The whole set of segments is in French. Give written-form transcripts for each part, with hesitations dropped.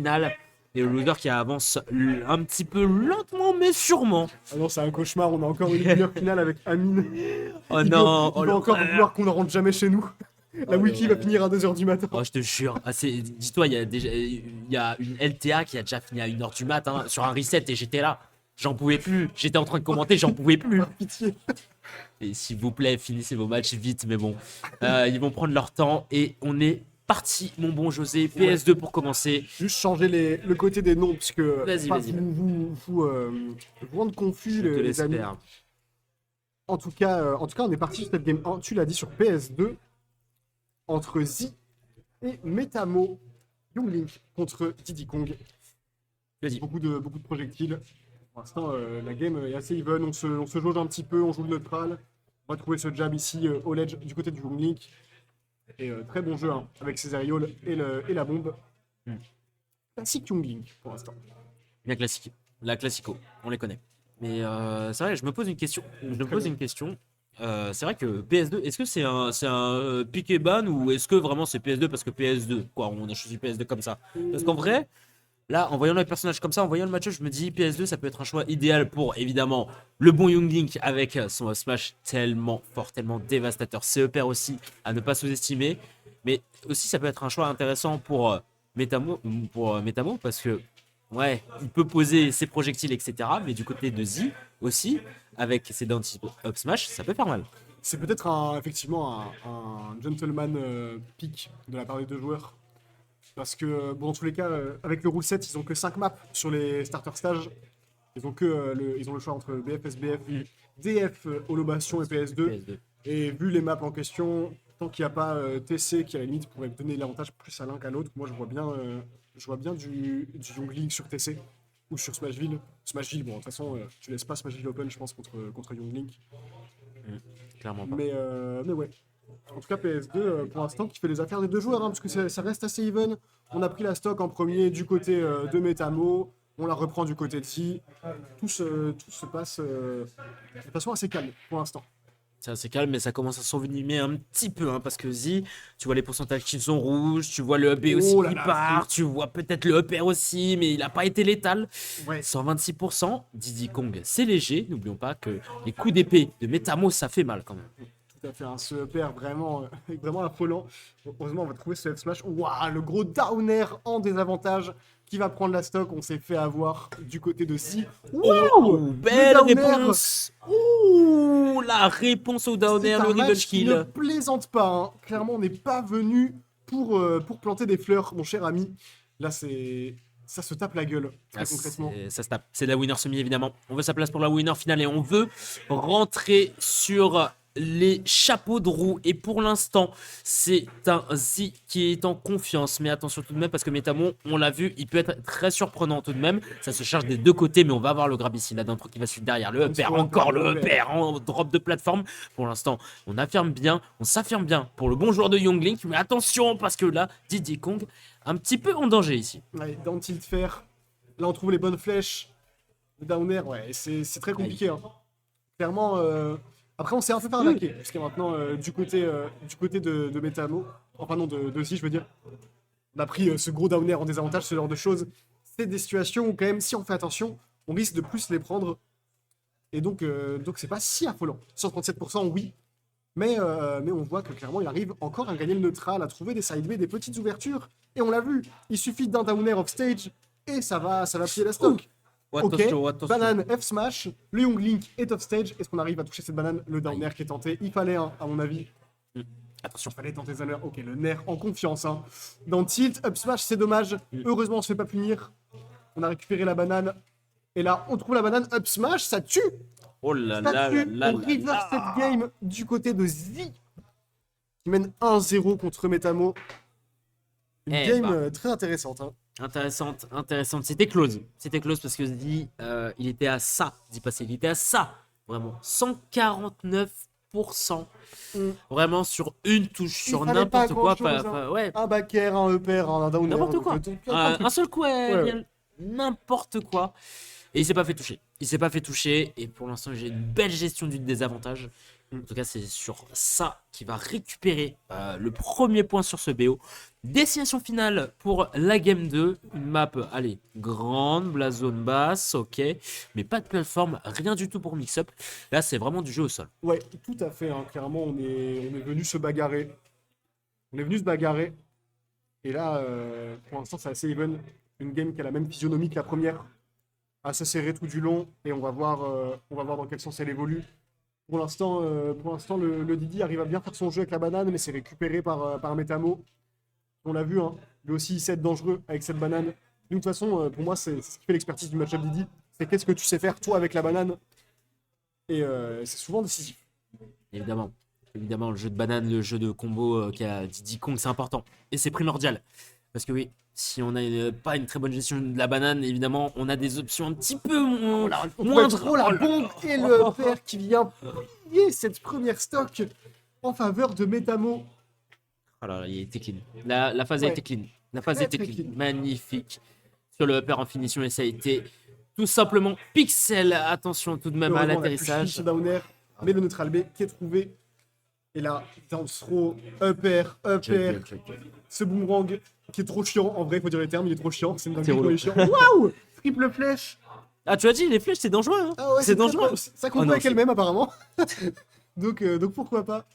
finale. Et le loser qui avance un petit peu lentement mais sûrement. Ah non, c'est un cauchemar, on a encore une meilleure finale avec Amine. Oh Il non, va encore vouloir qu'on ne rentre jamais chez nous. La wiki va finir à 2h du matin. Oh, je te jure, dis-toi, il y a une LTA qui a déjà fini à 1h du matin sur un reset et j'étais là. J'en pouvais plus. J'étais en train de commenter, j'en pouvais plus. Pitié. Et s'il vous plaît, finissez vos matchs vite, mais bon. Ils vont prendre leur temps et on est parti, mon bon José. PS2 pour commencer. Juste changer le côté des noms, puisque Vas-y. vous rendre confus, Je te les amis. l'espère. En tout cas, on est parti sur cette game 1, tu l'as dit, sur PS2, entre Z et Metamo, Young Link contre Diddy Kong. Vas-y. Beaucoup de projectiles. Pour l'instant, la game est assez even, on se jauge un petit peu, on joue le neutral. On va trouver ce jab ici au ledge du côté du Young Link. Et très bon jeu, hein, avec ses aérioles et la bombe. Classique Young Link pour l'instant. Bien classique. La classico, on les connaît. Mais c'est vrai, je me pose une question. C'est vrai que PS2, est-ce que c'est un pick et ban ou est-ce que vraiment c'est PS2 parce que PS2 quoi, on a choisi PS2 comme ça. Parce qu'en vrai, là, en voyant le personnage comme ça, en voyant le match, je me dis PS2, ça peut être un choix idéal pour évidemment le bon Young Link avec son smash tellement fort, tellement dévastateur. CEPR aussi à ne pas sous-estimer, mais aussi ça peut être un choix intéressant pour Metamo, parce que ouais, il peut poser ses projectiles, etc. Mais du côté de Z aussi, avec ses down up smash, ça peut faire mal. C'est peut-être effectivement un gentleman pick de la part des deux joueurs. Parce que, bon, dans tous les cas, avec le rule set, ils ont que 5 maps sur les starter stages. Ils ont le choix entre BF, SBF, DF, Holobation et PS2. PS2. Et vu les maps en question, tant qu'il n'y a pas TC qui à la limite pourrait donner l'avantage plus à l'un qu'à l'autre, moi je vois bien du Young Link sur TC ou sur Smashville. Smashville, bon, de toute façon, tu laisses pas Smashville open, je pense, contre Young Link. Clairement pas. Mais ouais. En tout cas, PS2, pour l'instant, qui fait les affaires des deux joueurs, hein, parce que ça reste assez even. On a pris la stock en premier du côté de Metamo, on la reprend du côté de Z. Tout se passe de façon assez calme pour l'instant. C'est assez calme, mais ça commence à s'envenimer un petit peu, hein, parce que Z, tu vois les pourcentages qui sont rouges, tu vois le EP aussi Oh là qui là, part, tu vois peut-être le EP aussi, mais il n'a pas été létal. Ouais. 126%, Diddy Kong, c'est léger. N'oublions pas que les coups d'épée de Metamo, ça fait mal quand même. Tout à fait, un CEPR vraiment affolant. Heureusement, on va trouver ce F-Smash. Waouh, le gros downer en désavantage qui va prendre la stock. On s'est fait avoir du côté de Z. Oh, belle downer. réponse. Ouh, la réponse au downer, C'est le un reveal match qui ne kill. plaisante pas. Hein. Clairement, on n'est pas venu pour planter des fleurs, mon cher ami. Là, ça se tape la gueule, très concrètement. Ça se tape. C'est la winner semi, évidemment. On veut sa place pour la winner finale et on veut rentrer sur les chapeaux de roue. Et pour l'instant, c'est un Z qui est en confiance. Mais attention tout de même, parce que Metamo, on l'a vu, il peut être très surprenant tout de même. Ça se charge des deux côtés, mais on va avoir le grab ici, là, d'un truc qui va suivre derrière. Le upper, encore le upper en drop de plateforme. Pour l'instant, on s'affirme bien pour le bon joueur de Young Link. Mais attention, parce que là, Diddy Kong, un petit peu en danger ici. Ouais, dans tilt faire. Là, on trouve les bonnes flèches. Le downer, ouais, c'est très compliqué. Hein. Clairement, après, on s'est un peu fait arnaquer. Jusqu'à maintenant, du côté de Metamo, enfin non, de Z, je veux dire. On a pris ce gros downer en désavantage, ce genre de choses. C'est des situations où, quand même, si on fait attention, on risque de plus les prendre. Et donc c'est pas si affolant. 137%, oui. Mais on voit que clairement, il arrive encore à gagner le neutral, à trouver des side B, des petites ouvertures. Et on l'a vu, il suffit d'un downer off stage et ça va plier la stock. Attention. Banane F smash, le Young Link est off stage. Est-ce qu'on arrive à toucher cette banane? Le downer qui est tenté. Il fallait, hein, à mon avis. Attention, il fallait tenter ce downer. Ok, le nerf en confiance. Hein. Dans tilt, up smash, c'est dommage. Heureusement, on se fait pas punir. On a récupéré la banane. Et là, on trouve la banane up smash, ça tue. Oh là Ça là tue. là On reverse cette game du côté de Z qui mène 1-0 contre Metamo. Une game très intéressante. Hein. Intéressante. C'était close parce que Z, il était à ça d'y passer. Il était à ça, vraiment. 149%. Vraiment sur une touche, sur n'importe quoi. Ouais. Un backer, un upper, un downer. N'importe quoi. Un seul coup, n'importe quoi. Et il s'est pas fait toucher. Et pour l'instant, j'ai une belle gestion du désavantage. En tout cas, c'est sur ça qu'il va récupérer le premier point sur ce BO. Destination finale pour la Game 2. Une map, allez, grande, la zone basse, ok. Mais pas de plateforme, rien du tout pour mix-up. Là, c'est vraiment du jeu au sol. Ouais, tout à fait, hein. Clairement, on est venu se bagarrer. On est venu se bagarrer. Et là, pour l'instant, c'est assez even. Une game qui a la même physionomie que la première. Assez serrée tout du long. Et on va voir dans quel sens elle évolue. Pour l'instant, le Didi arrive à bien faire son jeu avec la banane, mais c'est récupéré par Metamo. On l'a vu, hein. Lui aussi, il sait être dangereux avec cette banane. De toute façon, pour moi, c'est ce qui fait l'expertise du match-up Didi. C'est qu'est-ce que tu sais faire, toi, avec la banane. Et c'est souvent décisif. Évidemment. Évidemment, le jeu de banane, le jeu de combo qui a Diddy Kong, c'est important. Et c'est primordial. Parce que oui, si on n'a pas une très bonne gestion de la banane, évidemment, on a des options un petit peu moindres. Oh la bombe et le père qui vient plier cette première stock en faveur de Metamo. Oh là là, il a été clean. La phase a Ouais. été clean. La phase Très, était très clean. clean. Magnifique. Sur le upper en finition, et ça a été tout simplement pixel. Attention tout de même à Heureusement, on a pu l'atterrissage. switch down air, mais le neutral B qui est trouvé. Et là, down throw, upper. Ce boomerang qui est trop chiant. En vrai, il faut dire les termes, il est trop chiant. C'est une dinguerie relou. quand il est chiant. Waouh! Triple flèche. Ah, tu as dit, les flèches, c'est dangereux. Hein. Ah ouais, c'est très dangereux. drôle. Ça compte Oh non, pas avec c'est- elle-même, apparemment. donc pourquoi pas.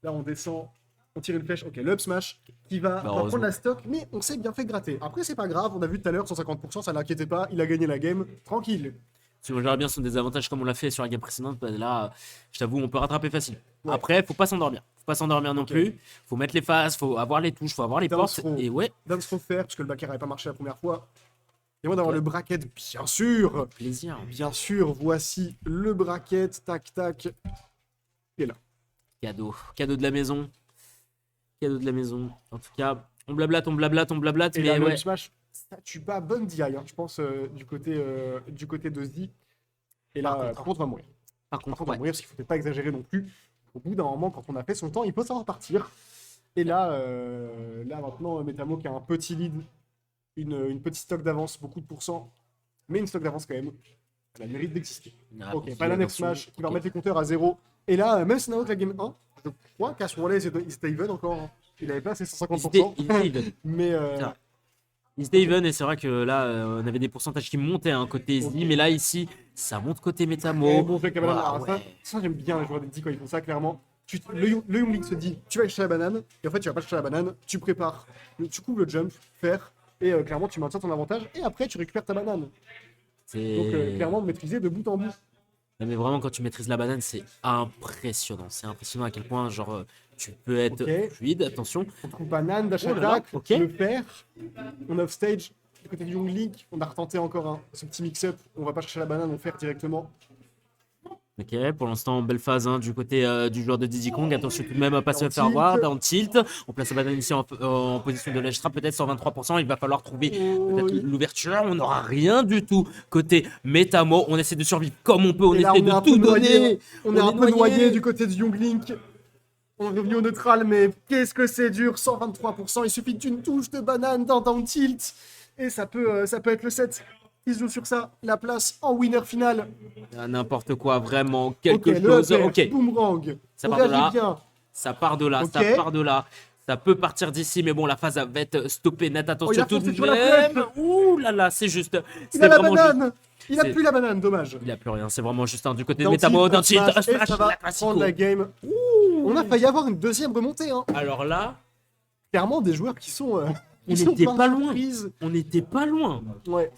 Là, on descend. On tire une flèche. Ok, l'up smash qui va prendre heureusement. la stock, mais on s'est bien fait gratter. Après, c'est pas grave. On a vu tout à l'heure, 150%, ça l'inquiétait pas. Il a gagné la game. Tranquille. Si on gère bien son désavantage comme on l'a fait sur la game précédente, bah là, je t'avoue, on peut rattraper facile. Ouais. Après, faut pas s'endormir. Faut pas s'endormir non Ok. plus. Faut mettre les phases, faut avoir les touches, faut avoir les Down portes. throw. Et ouais, Dance throw faire, parce que le backer n'avait pas marché la première fois. Et moi d'avoir Ok. le bracket, bien sûr. plaisir. Bien sûr, voici le bracket. Tac, tac. Cadeau. Cadeau de la maison. Cadeau de la maison. En tout cas, on blablate, on blablate, on blablate. Et Mais là, le ouais, up smash, ça tue pas bonne DI, hein, je pense, du côté de Zdi. Et là, Par par contre, on va mourir. par Par contre, contre, on va ouais. mourir parce qu'il ne faut pas exagérer non plus. Au bout d'un moment, quand on a fait son temps, il faut savoir partir. Et là, maintenant, Metamo qui a un petit lead, une petite stock d'avance, beaucoup de pourcents, mais une stock d'avance quand même. Elle a le mérite d'exister. Ah, Ok, attention, banane F attention. smash qui va Ok. remettre les compteurs à 0. Et là, même scénario que la game 1, je crois qu'à ce moment-là, il était even encore, hein. Il avait pas ses Il 150%. était even. Mais Tiens. Il était even et c'est vrai que là, on avait des pourcentages qui montaient côté SD, mais là, ici, ça monte côté très Metamo. bon jeu avec la banane. Waouh, Alors ouais. ça, j'aime bien les joueurs d'Eddy quand ils font ça, clairement. Le Young League se dit, tu vas chercher la banane, et en fait, tu vas pas chercher la banane, tu prépares, tu couvres le jump, faire, et clairement, tu maintiens ton avantage, et après, tu récupères ta banane. Donc, C'est clairement, maîtriser de bout en bout. Non, mais vraiment, quand tu maîtrises la banane, c'est impressionnant. C'est impressionnant à quel point, genre, tu peux être Ok. fluide. Attention. On trouve banane, dash Oh là là, attack, ok. le faire, on off stage. Du côté du Young League, on a retenté encore ce petit mix-up, on va pas chercher la banane, on fait directement. Ok, pour l'instant, belle phase du côté du joueur de Diddy Kong. Attention tout de même à pas se Down faire tilt. voir. Down tilt. On place la banane ici en position de ledge trap, peut-être 123%. Il va falloir trouver peut-être Oui. l'ouverture. On n'aura rien du tout. Côté Metamo, on essaie de survivre comme on peut. On Et là, essaie on est un de peu tout noyé, donner. On est un peu noyé. noyé du côté du Young Link. On est revenu au neutral, mais qu'est-ce que c'est dur, 123%. Il suffit d'une touche de banane dans Down Tilt. Et ça peut être le set qui se joue sur ça. La place en winner final. Ah, n'importe quoi, vraiment. Quelque Ok, le chose. upper, Ok, boomerang. Ça On part de réagit là. bien. ça part de là. Ok. Ça part de là. Ça peut partir d'ici, mais bon, la phase va être stoppée net. Oh, il Attention a tout foncé de sur la même. flèche. Ouh là là, c'est juste. Il C'était a la vraiment juste. banane. Il a C'est- plus la banane, dommage. Il a plus rien, c'est vraiment juste du côté de Down Metamo, tilt, d'un up tilt, smash, un et smash, ça va la classico. prendre la game. On a failli avoir une deuxième remontée, hein. Alors là, Clairement, des joueurs qui sont. On qui sont n'était plein de pas loin. surprises. on n'était pas loin. Ouais,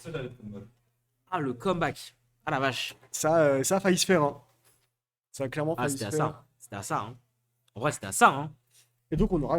Ah, le comeback. Ah la vache. ça a failli se faire, hein. Ça a clairement Ah, failli c'était se à faire. ça. C'était à ça. Hein. En vrai, c'était à ça. Hein. Et donc, on aura